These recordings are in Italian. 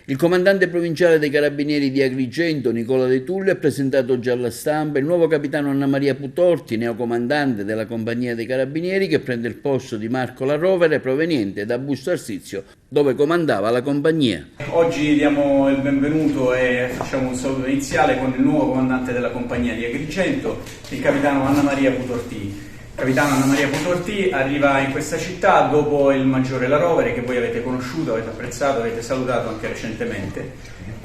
Il comandante provinciale dei Carabinieri di Agrigento, Nicola De Tullio, ha presentato già alla stampa il nuovo capitano Anna Maria Putorti, neocomandante della compagnia dei Carabinieri, che prende il posto di Marco La Rovere, proveniente da Busto Arsizio, dove comandava la compagnia. Oggi diamo il benvenuto e facciamo un saluto iniziale con il nuovo comandante della compagnia di Agrigento, il capitano Anna Maria Putorti. Capitano Anna Maria Putorti arriva in questa città dopo il maggiore La Rovere, che voi avete conosciuto, avete apprezzato, avete salutato anche recentemente.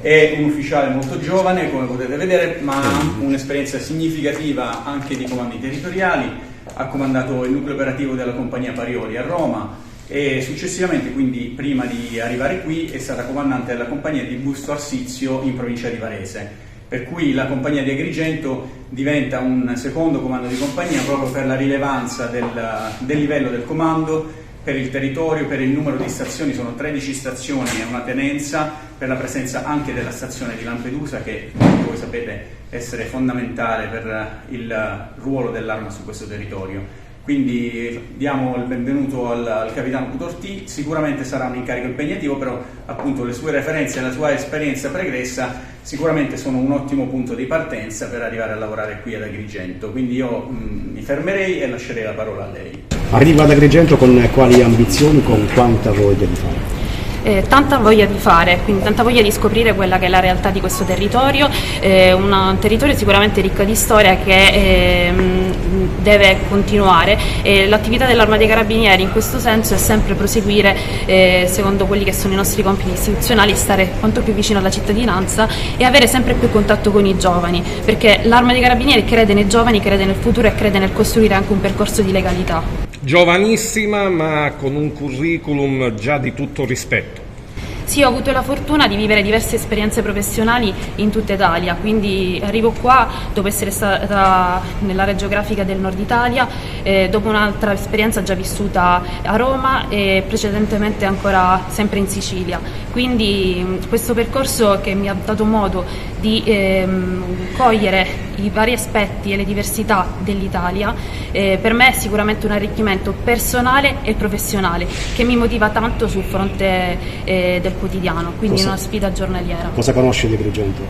È un ufficiale molto giovane, come potete vedere, ma ha un'esperienza significativa anche di comandi territoriali. Ha comandato il nucleo operativo della compagnia Parioli a Roma e successivamente, quindi prima di arrivare qui, è stata comandante della compagnia di Busto Arsizio in provincia di Varese. Per cui la compagnia di Agrigento diventa un secondo comando di compagnia proprio per la rilevanza del livello del comando, per il territorio, per il numero di stazioni. Sono 13 stazioni e una tenenza, per la presenza anche della stazione di Lampedusa, che come voi sapete essere fondamentale per il ruolo dell'Arma su questo territorio. Quindi diamo il benvenuto al capitano Putorti. Sicuramente sarà un incarico impegnativo, però appunto le sue referenze e la sua esperienza pregressa sicuramente sono un ottimo punto di partenza per arrivare a lavorare qui ad Agrigento. Quindi io mi fermerei e lascerei la parola a lei. Arriva ad Agrigento con quali ambizioni, con quanta voglia di fare? Tanta voglia di fare, quindi tanta voglia di scoprire quella che è la realtà di questo territorio, un territorio sicuramente ricco di storia che deve continuare. L'attività dell'Arma dei Carabinieri in questo senso è sempre proseguire secondo quelli che sono i nostri compiti istituzionali, stare quanto più vicino alla cittadinanza e avere sempre più contatto con i giovani, perché l'Arma dei Carabinieri crede nei giovani, crede nel futuro e crede nel costruire anche un percorso di legalità. Giovanissima, ma con un curriculum già di tutto rispetto. Sì, ho avuto la fortuna di vivere diverse esperienze professionali in tutta Italia, quindi arrivo qua dopo essere stata nell'area geografica del nord Italia, dopo un'altra esperienza già vissuta a Roma e precedentemente ancora sempre in Sicilia. Quindi questo percorso che mi ha dato modo di cogliere i vari aspetti e le diversità dell'Italia, per me è sicuramente un arricchimento personale e professionale che mi motiva tanto sul fronte del quotidiano, quindi una sfida giornaliera. Cosa conosci di Agrigento?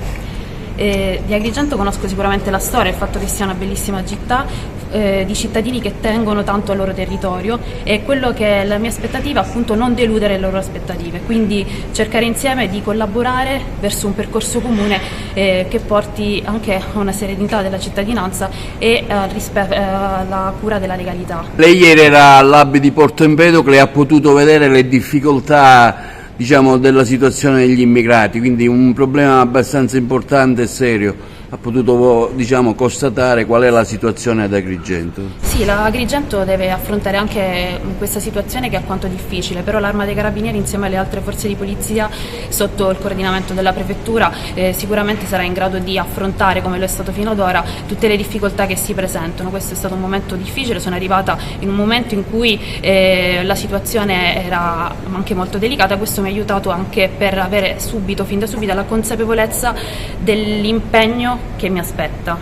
Di Agrigento conosco sicuramente la storia, il fatto che sia una bellissima città, di cittadini che tengono tanto al loro territorio, e quello che è la mia aspettativa è appunto non deludere le loro aspettative, quindi cercare insieme di collaborare verso un percorso comune che porti anche a una serenità della cittadinanza e alla cura della legalità. Lei ieri era all'Hub di Porto Empedocle e ha potuto vedere le difficoltà, diciamo, della situazione degli immigrati, quindi un problema abbastanza importante e serio. Ha potuto, diciamo, constatare qual è la situazione ad Agrigento? Sì, Agrigento deve affrontare anche questa situazione che è alquanto difficile, però l'Arma dei Carabinieri insieme alle altre forze di polizia sotto il coordinamento della prefettura sicuramente sarà in grado di affrontare, come lo è stato fino ad ora, tutte le difficoltà che si presentano. Questo è stato un momento difficile, sono arrivata in un momento in cui la situazione era anche molto delicata. Questo mi ha aiutato anche per avere fin da subito la consapevolezza dell'impegno che mi aspetta.